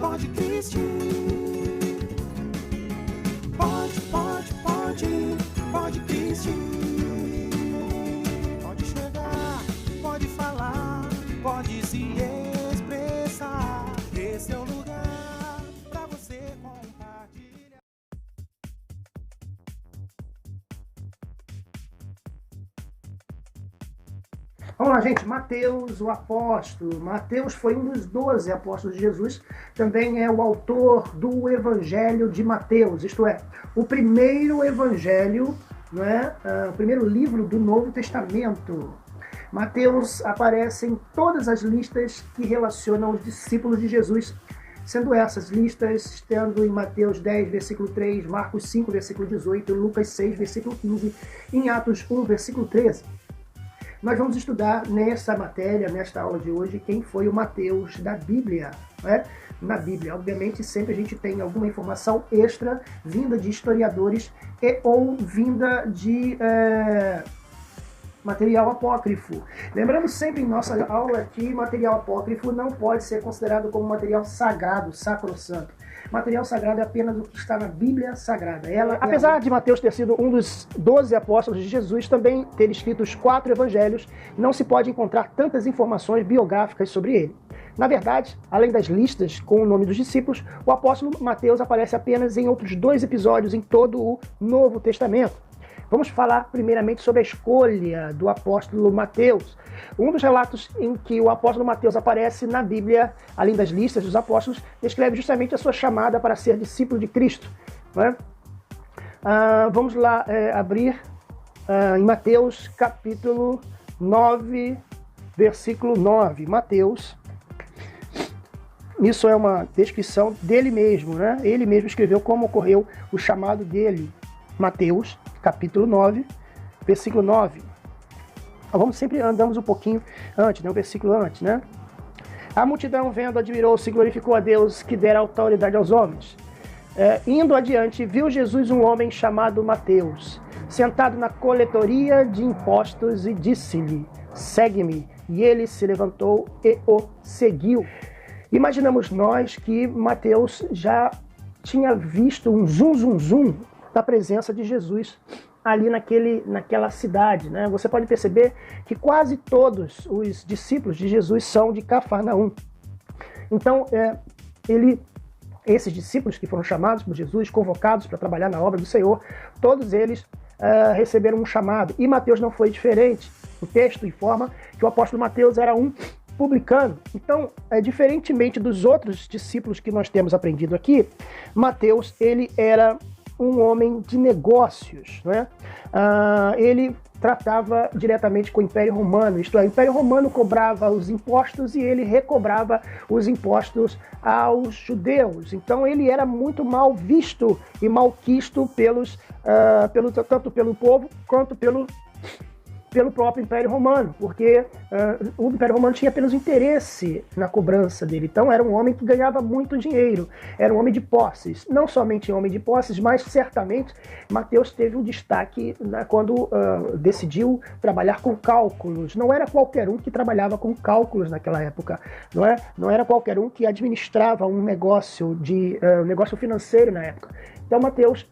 pode Cristo. Pode Cristo. Pode chegar, pode falar, pode se expressar. Esse é o lugar pra você compartilhar. Vamos lá, gente. Mateus, o apóstolo. Mateus foi um dos 12 apóstolos de Jesus. Também é o autor do Evangelho de Mateus, isto é, o primeiro evangelho, não é? O primeiro livro do Novo Testamento. Mateus aparece em todas as listas que relacionam os discípulos de Jesus, sendo essas listas estando em Mateus 10, versículo 3, Marcos 5, versículo 18, Lucas 6, versículo 15, em Atos 1, versículo 13. Nós vamos estudar nessa matéria, nesta aula de hoje, quem foi o Mateus da Bíblia, né? Na Bíblia, obviamente, sempre a gente tem alguma informação extra vinda de historiadores e ou vinda de material apócrifo. Lembrando sempre em nossa aula que material apócrifo não pode ser considerado como material sagrado, sacrossanto. Material sagrado é apenas o que está na Bíblia Sagrada. Apesar de Mateus ter sido um dos 12 apóstolos de Jesus, também ter escrito os 4 evangelhos, não se pode encontrar tantas informações biográficas sobre ele. Na verdade, além das listas com o nome dos discípulos, o apóstolo Mateus aparece apenas em outros 2 episódios em todo o Novo Testamento. Vamos falar primeiramente sobre a escolha do apóstolo Mateus. Um dos relatos em que o apóstolo Mateus aparece na Bíblia, além das listas dos apóstolos, descreve justamente a sua chamada para ser discípulo de Cristo. Né? Vamos lá abrir em Mateus capítulo 9, versículo 9. Mateus, isso é uma descrição dele mesmo, né? Ele mesmo escreveu como ocorreu o chamado dele. Mateus, capítulo 9, versículo 9. Vamos sempre andamos um pouquinho antes, né? O versículo antes, né? A multidão vendo, admirou-se e glorificou a Deus que dera autoridade aos homens. Indo adiante, viu Jesus um homem chamado Mateus, sentado na coletoria de impostos e disse-lhe, segue-me. E ele se levantou e o seguiu. Imaginamos nós que Mateus já tinha visto um zum da presença de Jesus ali naquela cidade, né? Você pode perceber que quase todos os discípulos de Jesus são de Cafarnaum. Então, esses discípulos que foram chamados por Jesus, convocados para trabalhar na obra do Senhor, todos eles receberam um chamado. E Mateus não foi diferente. O texto informa que o apóstolo Mateus era um publicano. Então, diferentemente dos outros discípulos que nós temos aprendido aqui, Mateus, ele era um homem de negócios, né? Ele tratava diretamente com o Império Romano, isto é, o Império Romano cobrava os impostos e ele recobrava os impostos aos judeus. Então ele era muito mal visto e malquisto tanto pelo povo quanto pelo próprio Império Romano, porque o Império Romano tinha apenas interesse na cobrança dele. Então era um homem que ganhava muito dinheiro, era um homem de posses. Não somente um homem de posses, mas certamente Mateus teve um destaque quando decidiu trabalhar com cálculos. Não era qualquer um que trabalhava com cálculos naquela época, não é? Não era qualquer um que administrava um negócio financeiro na época. Então Mateus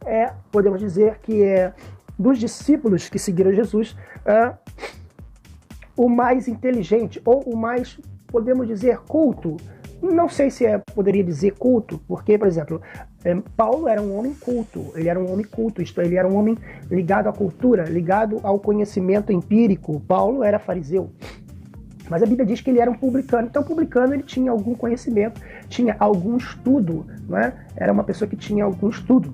podemos dizer que dos discípulos que seguiram Jesus, o mais inteligente, ou o mais, podemos dizer, culto. Não sei se poderia dizer culto, porque, por exemplo, Paulo era um homem culto, ele era um homem culto, isto é, ele era um homem ligado à cultura, ligado ao conhecimento empírico. Paulo era fariseu. Mas a Bíblia diz que ele era um publicano. Então, o publicano, ele tinha algum conhecimento, tinha algum estudo, não é? Era uma pessoa que tinha algum estudo.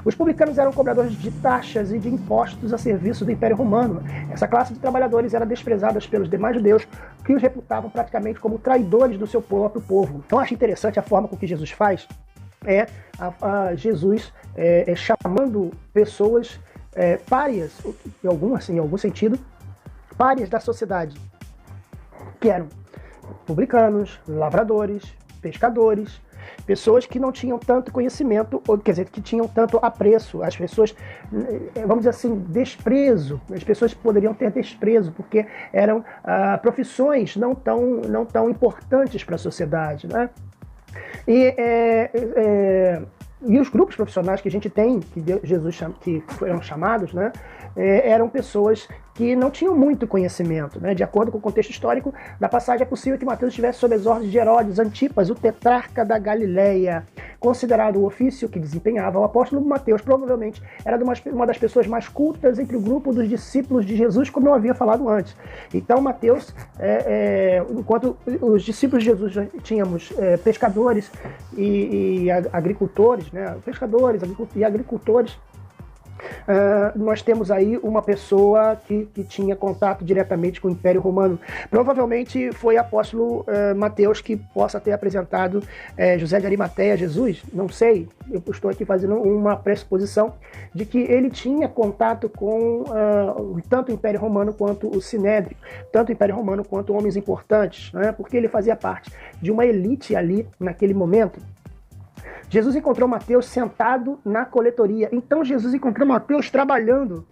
Os publicanos eram cobradores de taxas e de impostos a serviço do Império Romano. Essa classe de trabalhadores era desprezada pelos demais judeus, que os reputavam praticamente como traidores do seu próprio povo. Então, acho interessante a forma com que Jesus faz, Jesus chamando pessoas párias, em algum sentido, párias da sociedade, que eram publicanos, lavradores, pescadores, pessoas que não tinham tanto conhecimento, ou quer dizer, que tinham tanto apreço. As pessoas, vamos dizer assim, desprezo. As pessoas poderiam ter desprezo, porque eram profissões não tão importantes para a sociedade, né? E, e os grupos profissionais que a gente tem, que foram chamados, né, eram pessoas que não tinham muito conhecimento, né? De acordo com o contexto histórico da passagem, é possível que Mateus estivesse sob as ordens de Herodes Antipas, o tetrarca da Galileia. Considerado o ofício que desempenhava, o apóstolo Mateus provavelmente era uma das pessoas mais cultas entre o grupo dos discípulos de Jesus, como eu havia falado antes. Então, Mateus, enquanto os discípulos de Jesus tínhamos pescadores e agricultores, né? Pescadores e agricultores, nós temos aí uma pessoa que tinha contato diretamente com o Império Romano. Provavelmente foi o apóstolo Mateus que possa ter apresentado José de Arimateia a Jesus, não sei, eu estou aqui fazendo uma pressuposição de que ele tinha contato com tanto o Império Romano quanto o Sinédrio, tanto o Império Romano quanto homens importantes, né? Porque ele fazia parte de uma elite ali naquele momento. Jesus encontrou Mateus sentado na coletoria. Então Jesus encontrou Mateus trabalhando,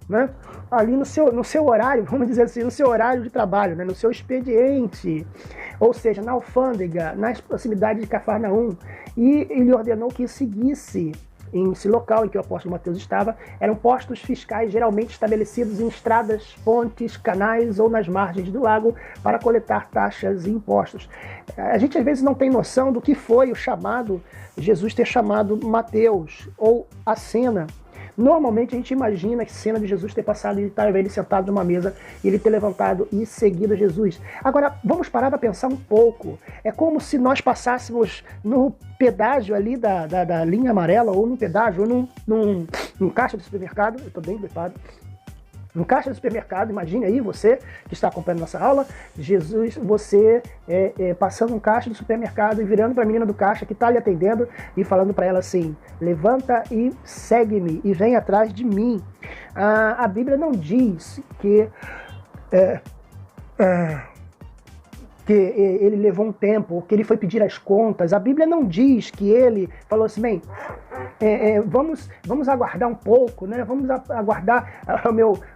né, ali no seu horário, vamos dizer assim, no seu horário de trabalho, né, no seu expediente, ou seja, na alfândega, nas proximidades de Cafarnaum. E ele ordenou que seguisse esse local em que o apóstolo Mateus estava. Eram postos fiscais geralmente estabelecidos em estradas, pontes, canais ou nas margens do lago para coletar taxas e impostos. A gente às vezes não tem noção do que foi o chamado, Jesus ter chamado Mateus, ou a cena. Normalmente a gente imagina a cena de Jesus ter passado e estar ele sentado numa mesa e ele ter levantado e seguido Jesus. Agora, vamos parar para pensar um pouco. É como se nós passássemos no pedágio ali da linha amarela, ou num pedágio, ou num caixa de supermercado. Eu estou bem gripado. No caixa do supermercado, imagine aí você que está acompanhando nossa aula, Jesus, você passando um caixa do supermercado e virando para a menina do caixa que está lhe atendendo e falando para ela assim: levanta e segue-me e vem atrás de mim. A Bíblia não diz que ele levou um tempo, que ele foi pedir as contas. A Bíblia não diz que ele falou assim: bem, vamos aguardar um pouco, né? Vamos aguardar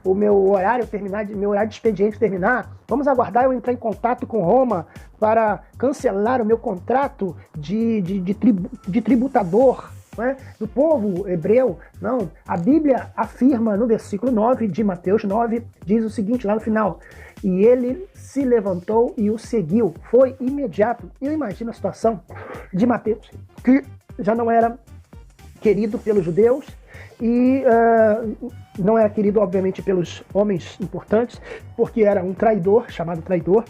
o meu horário terminar, meu horário de expediente terminar. Vamos aguardar eu entrar em contato com Roma para cancelar o meu contrato de tributador, né, do povo hebreu. Não, a Bíblia afirma no versículo 9 de Mateus 9, diz o seguinte lá no final: e ele se levantou e o seguiu. Foi imediato. Eu imagino a situação de Mateus, que já não era querido pelos judeus e não era querido, obviamente, pelos homens importantes, porque era um traidor, chamado traidor,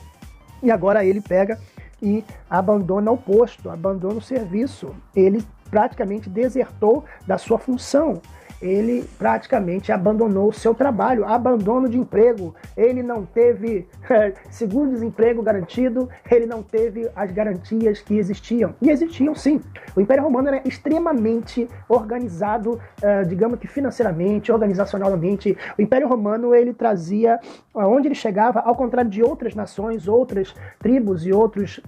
e agora ele pega e abandona o posto, abandona o serviço. Ele praticamente desertou da sua função. Ele praticamente abandonou o seu trabalho, abandono de emprego. Ele não teve seguro-desemprego garantido, ele não teve as garantias que existiam. E existiam sim. O Império Romano era extremamente organizado, digamos que financeiramente, organizacionalmente. O Império Romano, ele trazia, onde ele chegava, ao contrário de outras nações, outras tribos e outros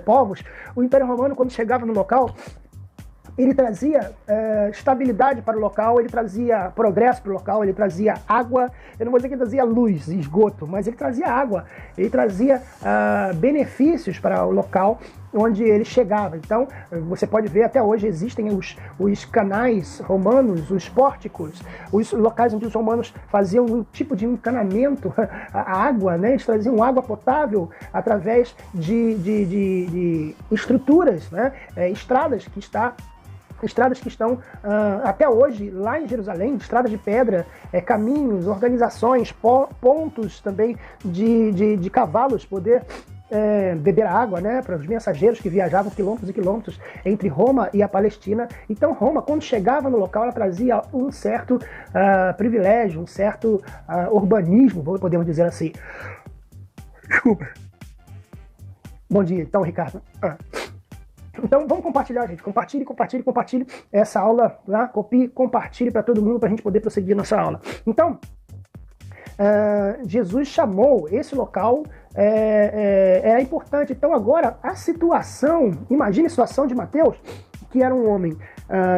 povos, o Império Romano, quando chegava no local, ele trazia estabilidade para o local, ele trazia progresso para o local, ele trazia água. Eu não vou dizer que ele trazia luz e esgoto, mas ele trazia água, ele trazia benefícios para o local onde ele chegava. Então, você pode ver, até hoje existem os canais romanos, os pórticos, os locais onde os romanos faziam um tipo de encanamento, a água, né? Eles traziam água potável através de estruturas, né? Estradas que estão até hoje lá em Jerusalém, estradas de pedra, caminhos, organizações, pontos também de cavalos poder beber água, né, para os mensageiros que viajavam quilômetros e quilômetros entre Roma e a Palestina. Então Roma, quando chegava no local, ela trazia um certo privilégio, um certo urbanismo, podemos dizer assim. Desculpa. Bom dia, então, Ricardo. Então vamos compartilhar, gente. Compartilhe essa aula lá, copie, compartilhe para todo mundo para a gente poder prosseguir nossa aula. Então, Jesus chamou esse local, é importante. Então agora a situação, imagine a situação de Mateus, que era um homem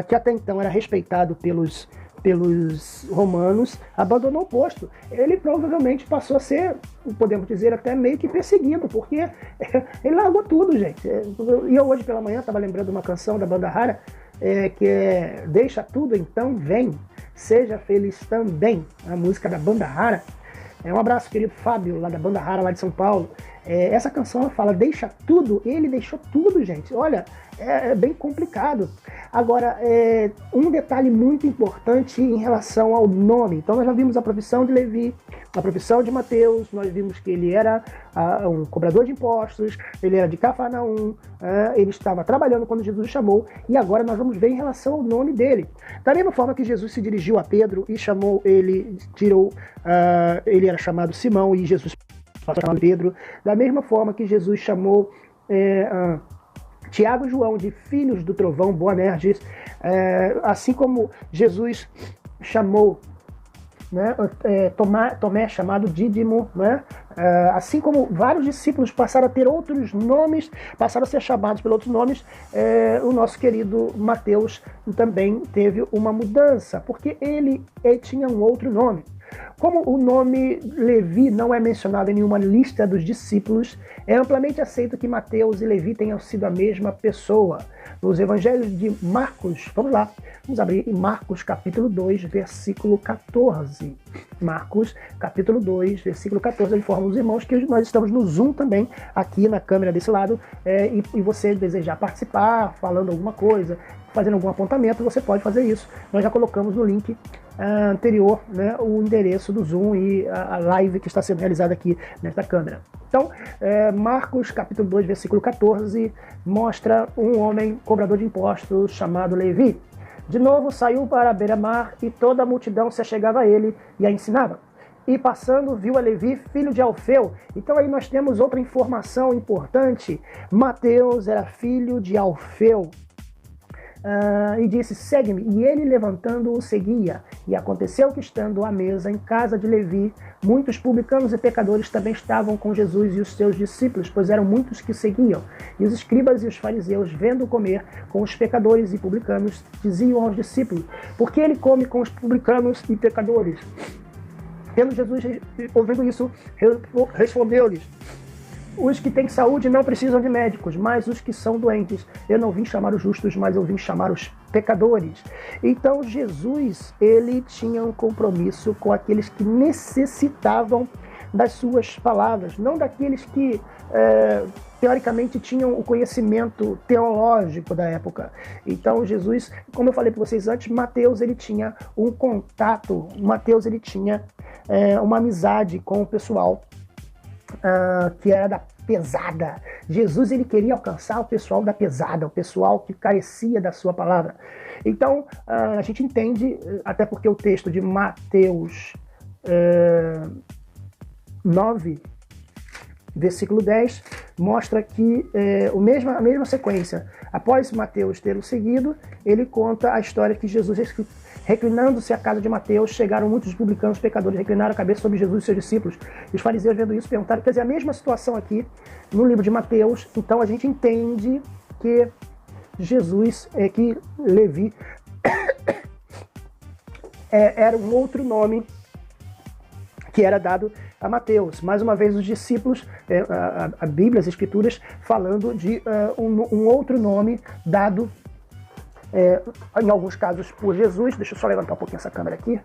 que até então era respeitado pelos pelos romanos, abandonou o posto. Ele provavelmente passou a ser, podemos dizer, até meio que perseguido, porque ele largou tudo, gente. E eu hoje pela manhã estava lembrando uma canção da banda Rara, que é Deixa Tudo Então Vem, Seja Feliz Também, a música da banda Rara. Um abraço, querido Fábio, lá da banda Rara, lá de São Paulo. Essa canção fala, deixa tudo, ele deixou tudo, gente. Olha, é bem complicado. Agora, um detalhe muito importante em relação ao nome. Então, nós já vimos a profissão de Levi, a profissão de Mateus, nós vimos que ele era um cobrador de impostos, ele era de Cafarnaum, ele estava trabalhando quando Jesus o chamou, e agora nós vamos ver em relação ao nome dele. Da mesma forma que Jesus se dirigiu a Pedro e chamou ele, ele era chamado Simão e Jesus chamado Pedro, da mesma forma que Jesus chamou Tiago e João de filhos do trovão, Boanerges, assim como Jesus chamou, né, Tomé, chamado Dídimo, né, assim como vários discípulos passaram a ter outros nomes, passaram a ser chamados pelos outros nomes, o nosso querido Mateus também teve uma mudança, porque ele tinha um outro nome. Como o nome Levi não é mencionado em nenhuma lista dos discípulos, é amplamente aceito que Mateus e Levi tenham sido a mesma pessoa. Nos evangelhos de Marcos, vamos lá, vamos abrir em Marcos capítulo 2, versículo 14. Marcos capítulo 2, versículo 14, eu informo os irmãos que nós estamos no Zoom também, aqui na câmera desse lado, e você desejar participar, falando alguma coisa, fazendo algum apontamento, você pode fazer isso. Nós já colocamos no link anterior, né, o endereço do Zoom e a live que está sendo realizada aqui nesta câmera. Então, Marcos capítulo 2, versículo 14, mostra um homem cobrador de impostos chamado Levi. De novo saiu para a beira-mar e toda a multidão se achegava a ele e a ensinava. E passando, viu a Levi, filho de Alfeu. Então aí nós temos outra informação importante. Mateus era filho de Alfeu. E disse, segue-me. E ele, levantando-o, seguia. E aconteceu que, estando à mesa em casa de Levi, muitos publicanos e pecadores também estavam com Jesus e os seus discípulos, pois eram muitos que seguiam. E os escribas e os fariseus, vendo comer com os pecadores e publicanos, diziam aos discípulos, por que ele come com os publicanos e pecadores? Tendo Jesus, ouvindo isso, respondeu-lhes, os que têm saúde não precisam de médicos, mas os que são doentes. Eu não vim chamar os justos, mas eu vim chamar os pecadores. Então Jesus, ele tinha um compromisso com aqueles que necessitavam das suas palavras, não daqueles que teoricamente tinham o conhecimento teológico da época. Então Jesus, como eu falei para vocês antes, Mateus ele tinha um contato, Mateus ele tinha uma amizade com o pessoal que era da pesada. Jesus ele queria alcançar o pessoal da pesada, o pessoal que carecia da sua palavra. Então a gente entende, até porque o texto de Mateus 9, versículo 10, mostra que a mesma sequência. Após Mateus ter o seguido, ele conta a história que Jesus, reclinando-se à casa de Mateus, chegaram muitos publicanos pecadores, reclinaram a cabeça sobre Jesus e seus discípulos. E os fariseus, vendo isso, perguntaram, quer dizer, a mesma situação aqui no livro de Mateus. Então a gente entende que Jesus, que Levi era um outro nome que era dado a Mateus. Mais uma vez os discípulos, a Bíblia, as Escrituras, falando de um outro nome dado em alguns casos por Jesus. Deixa eu só levantar um pouquinho essa câmera aqui.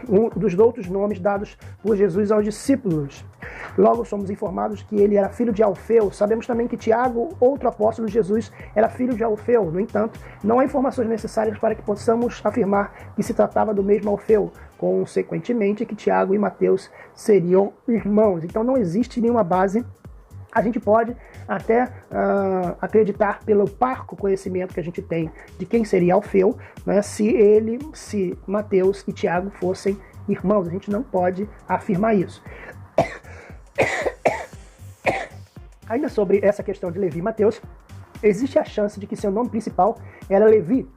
Um dos outros nomes dados por Jesus aos discípulos. Logo somos informados que ele era filho de Alfeu. Sabemos também que Tiago, outro apóstolo de Jesus, era filho de Alfeu. No entanto, não há informações necessárias para que possamos afirmar que se tratava do mesmo Alfeu. Consequentemente, que Tiago e Mateus seriam irmãos. Então não existe nenhuma base. A gente pode até acreditar pelo parco conhecimento que a gente tem de quem seria Alfeu, né, se Mateus e Tiago fossem irmãos. A gente não pode afirmar isso. Ainda sobre essa questão de Levi e Mateus, existe a chance de que seu nome principal era Levi,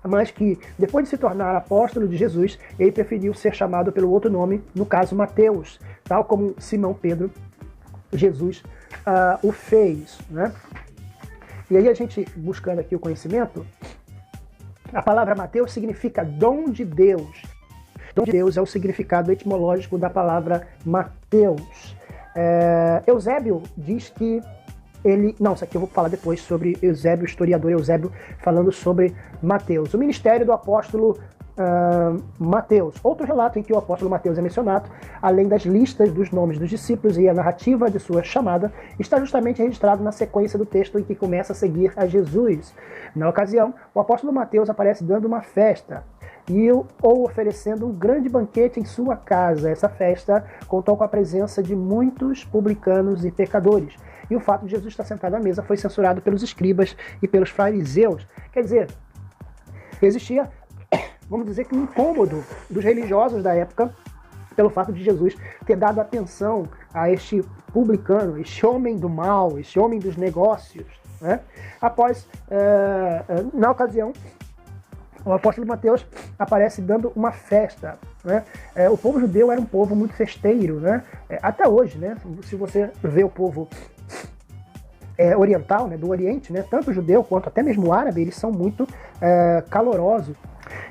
mas que depois de se tornar apóstolo de Jesus, ele preferiu ser chamado pelo outro nome, no caso Mateus, tal como Simão Pedro, Jesus o fez, né? E aí a gente, buscando aqui o conhecimento, A palavra Mateus significa dom de Deus. Dom de Deus é o significado etimológico da palavra Mateus. Eusébio diz que ele... Não, isso aqui eu vou falar depois sobre Eusébio, o historiador Eusébio, falando sobre Mateus. O ministério do apóstolo Mateus. Outro relato em que o apóstolo Mateus é mencionado, além das listas dos nomes dos discípulos e a narrativa de sua chamada, está justamente registrado na sequência do texto em que começa a seguir a Jesus. Na ocasião, o apóstolo Mateus aparece dando uma festa ou oferecendo um grande banquete em sua casa. Essa festa contou com a presença de muitos publicanos e pecadores. E o fato de Jesus estar sentado à mesa foi censurado pelos escribas e pelos fariseus. Quer dizer, existia, vamos dizer que um incômodo dos religiosos da época pelo fato de Jesus ter dado atenção a este publicano, este homem do mal, este homem dos negócios, né? Na ocasião, o apóstolo Mateus aparece dando uma festa, né? O povo judeu era um povo muito festeiro, né? Até hoje, né? Se você vê o povo oriental, né? Do Oriente, né? Tanto o judeu quanto até mesmo o árabe, eles são muito calorosos.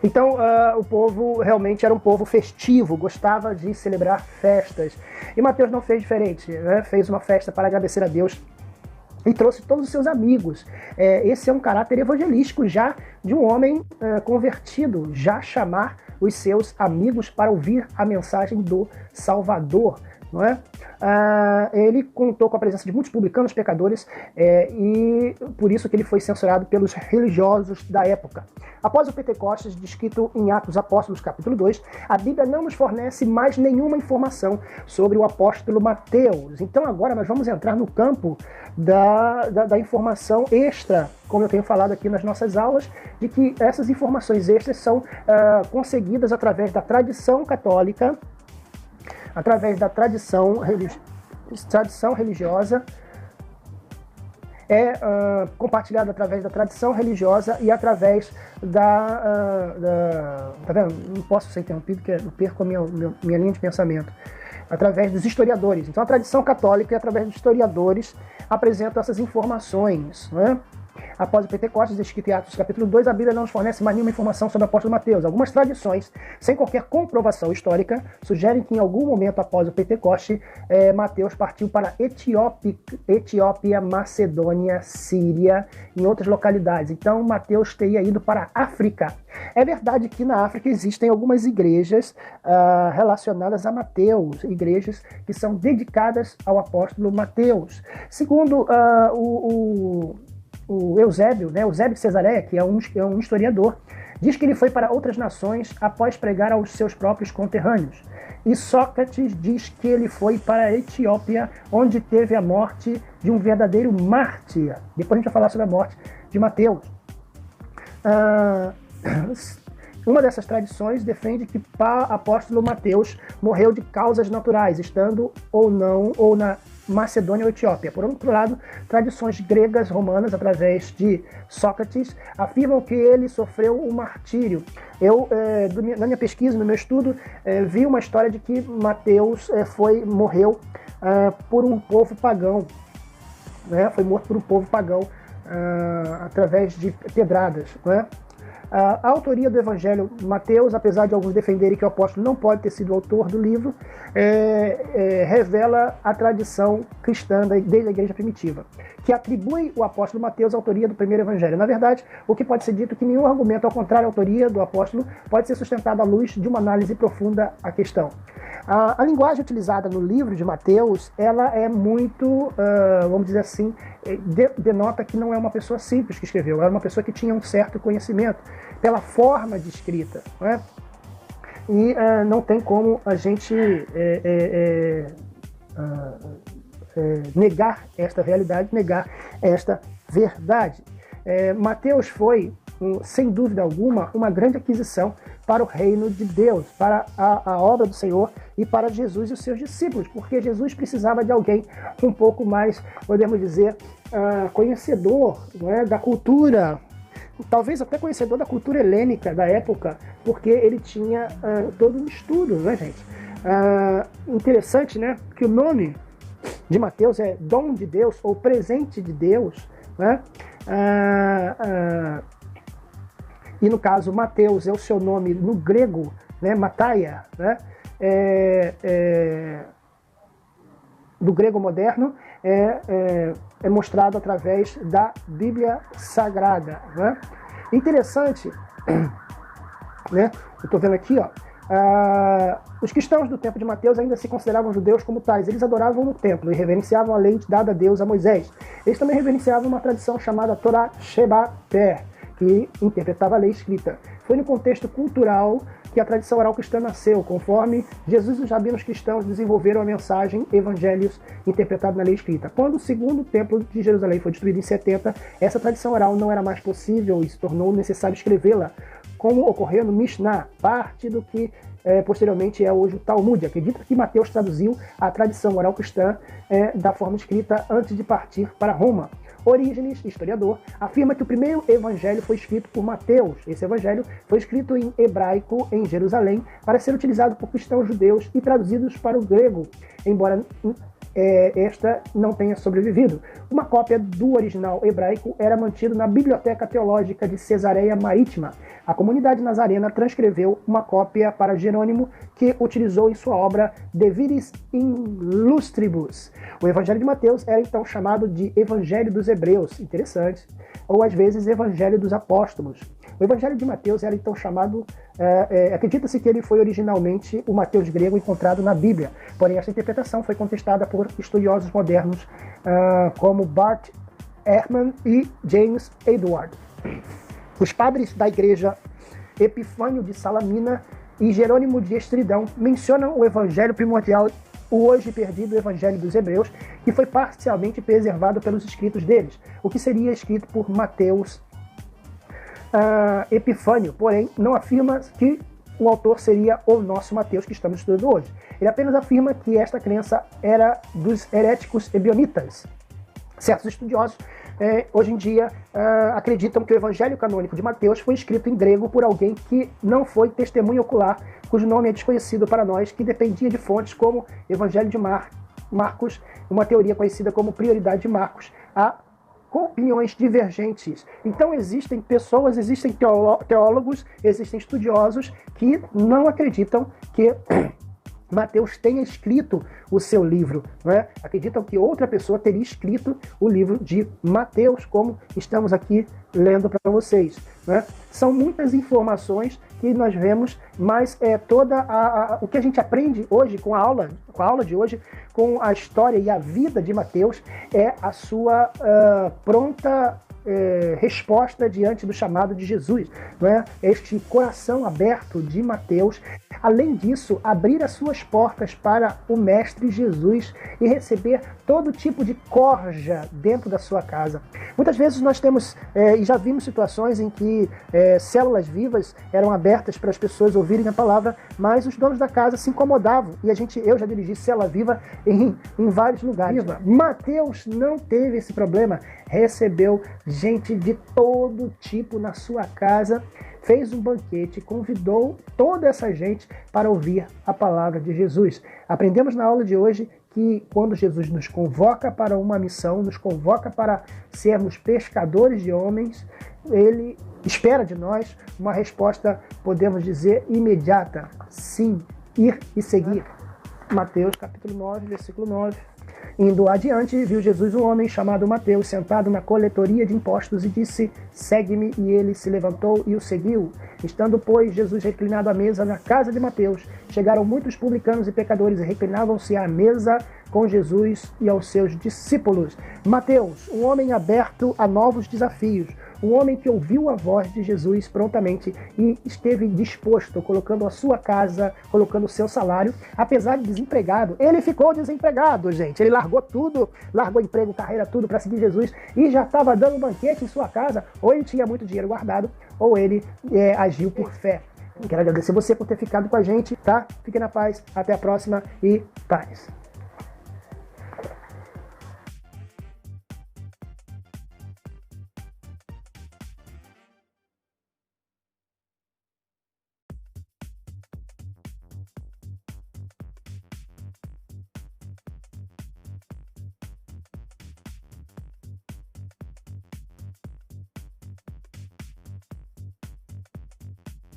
Então, o povo realmente era um povo festivo, gostava de celebrar festas. E Mateus não fez diferente, né? Fez uma festa para agradecer a Deus e trouxe todos os seus amigos. Esse é um caráter evangelístico já de um homem convertido, já chamar os seus amigos para ouvir a mensagem do Salvador, não é? Ele contou com a presença de muitos publicanos, pecadores, e por isso que ele foi censurado pelos religiosos da época. Após o Pentecostes, descrito em Atos Apóstolos, capítulo 2, a Bíblia não nos fornece mais nenhuma informação sobre o apóstolo Mateus. Então agora nós vamos entrar no campo da informação extra, como eu tenho falado aqui nas nossas aulas, de que essas informações extras são conseguidas através da tradição católica, através da tradição religiosa, compartilhado através da tradição religiosa e através tá vendo? Não posso ser interrompido, porque eu perco a minha linha de pensamento. Através dos historiadores. Então a tradição católica, através dos historiadores, apresenta essas informações, né? Após o Pentecostes, descrito em Atos capítulo 2, a Bíblia não nos fornece mais nenhuma informação sobre o apóstolo Mateus. Algumas tradições, sem qualquer comprovação histórica, sugerem que em algum momento após o Pentecoste, Mateus partiu para Etiópia, Macedônia, Síria, em outras localidades. Então, Mateus teria ido para a África. É verdade que na África existem algumas igrejas relacionadas a Mateus, igrejas que são dedicadas ao apóstolo Mateus. Segundo o Eusébio, né, Eusébio de Cesareia, que é um historiador, diz que ele foi para outras nações após pregar aos seus próprios conterrâneos. E Sócrates diz que ele foi para a Etiópia, onde teve a morte de um verdadeiro mártir. Depois a gente vai falar sobre a morte de Mateus. Uma dessas tradições defende que o apóstolo Mateus morreu de causas naturais, estando ou na Macedônia ou Etiópia. Por outro lado, tradições gregas romanas, através de Sócrates, afirmam que ele sofreu um martírio. Eu, na minha pesquisa, no meu estudo, vi uma história de que Mateus morreu por um povo pagão. Né? Foi morto por um povo pagão através de pedradas. Né? A autoria do Evangelho Mateus, apesar de alguns defenderem que o apóstolo não pode ter sido o autor do livro, revela a tradição cristã desde a igreja primitiva, que atribui o apóstolo Mateus à autoria do primeiro evangelho. Na verdade, o que pode ser dito é que nenhum argumento ao contrário à autoria do apóstolo pode ser sustentado à luz de uma análise profunda à questão. A linguagem utilizada no livro de Mateus, ela é muito, vamos dizer assim, denota que não é uma pessoa simples que escreveu, ela é uma pessoa que tinha um certo conhecimento pela forma de escrita, né? E não tem como a gente negar esta realidade, negar esta verdade. Mateus foi, sem dúvida alguma, uma grande aquisição para o reino de Deus, para a obra do Senhor e para Jesus e os seus discípulos, porque Jesus precisava de alguém um pouco mais, podemos dizer, conhecedor, né, da cultura, talvez até conhecedor da cultura helênica da época, porque ele tinha todo um estudo, né, gente? Interessante, né, que o nome de Mateus é dom de Deus ou presente de Deus, né? e no caso Mateus é o seu nome no grego, né, Mataia, né, do grego moderno, é mostrado através da Bíblia Sagrada, né? Interessante, né? Eu estou vendo aqui, ó, os cristãos do tempo de Mateus ainda se consideravam judeus como tais. Eles adoravam no templo e reverenciavam a lei dada a Deus a Moisés. Eles também reverenciavam uma tradição chamada Torá Shebater, que interpretava a lei escrita. Foi no contexto cultural que a tradição oral cristã nasceu, conforme Jesus e os rabinos cristãos desenvolveram a mensagem evangelhos interpretado na lei escrita. Quando o segundo templo de Jerusalém foi destruído em 70, essa tradição oral não era mais possível e se tornou necessário escrevê-la, como ocorreu no Mishnah, parte do que posteriormente é hoje o Talmud. Acredita que Mateus traduziu a tradição oral cristã da forma escrita antes de partir para Roma. Orígenes, historiador, afirma que o primeiro evangelho foi escrito por Mateus. Esse evangelho foi escrito em hebraico em Jerusalém para ser utilizado por cristãos judeus e traduzidos para o grego, embora esta não tenha sobrevivido. Uma cópia do original hebraico era mantida na Biblioteca Teológica de Cesareia Marítima. A comunidade nazarena transcreveu uma cópia para Jerônimo, que utilizou em sua obra De Viris Illustribus. O Evangelho de Mateus era então chamado de Evangelho dos Hebreus, interessante, ou às vezes Evangelho dos Apóstolos. O Evangelho de Mateus era então chamado, acredita-se que ele foi originalmente o Mateus grego encontrado na Bíblia, porém essa interpretação foi contestada por estudiosos modernos como Bart Ehrman e James Edward. Os padres da igreja Epifânio de Salamina e Jerônimo de Estridão mencionam o evangelho primordial, o hoje perdido Evangelho dos Hebreus, que foi parcialmente preservado pelos escritos deles, o que seria escrito por Mateus Epifânio, porém não afirma que o autor seria o nosso Mateus que estamos estudando hoje. Ele apenas afirma que esta crença era dos heréticos ebionitas. Certos estudiosos hoje em dia acreditam que o Evangelho canônico de Mateus foi escrito em grego por alguém que não foi testemunha ocular, cujo nome é desconhecido para nós, que dependia de fontes como Evangelho de Marcos, uma teoria conhecida como prioridade de Marcos. Há opiniões divergentes. Então existem pessoas, existem teólogos, existem estudiosos que não acreditam que Mateus tenha escrito o seu livro, não é? Acreditam que outra pessoa teria escrito o livro de Mateus, como estamos aqui lendo para vocês, não é? São muitas informações que nós vemos, mas o que a gente aprende hoje com a aula de hoje, com a história e a vida de Mateus, é a sua pronta resposta diante do chamado de Jesus, não é? Este coração aberto de Mateus, além disso, abrir as suas portas para o Mestre Jesus e receber todo tipo de corja dentro da sua casa. Muitas vezes nós temos, e já vimos situações em que células vivas eram abertas para as pessoas ouvirem a palavra, mas os donos da casa se incomodavam, e eu já dirigi célula viva em vários lugares. Mateus não teve esse problema, recebeu gente de todo tipo na sua casa, fez um banquete, convidou toda essa gente para ouvir a palavra de Jesus. Aprendemos na aula de hoje que quando Jesus nos convoca para uma missão, nos convoca para sermos pescadores de homens, ele espera de nós uma resposta, podemos dizer, imediata. Sim, ir e seguir. Mateus capítulo 9, versículo 9. Indo adiante, viu Jesus um homem chamado Mateus sentado na coletoria de impostos e disse: segue-me, e ele se levantou e o seguiu. Estando, pois, Jesus reclinado à mesa na casa de Mateus, chegaram muitos publicanos e pecadores e reclinavam-se à mesa com Jesus e aos seus discípulos. Mateus, um homem aberto a novos desafios, um homem que ouviu a voz de Jesus prontamente e esteve disposto, colocando a sua casa, colocando o seu salário, apesar de desempregado. Ele ficou desempregado, gente. Ele largou tudo, largou emprego, carreira, tudo para seguir Jesus e já estava dando um banquete em sua casa. Ou ele tinha muito dinheiro guardado, ou ele agiu por fé. Quero agradecer você por ter ficado com a gente, tá? Fique na paz, até a próxima e paz.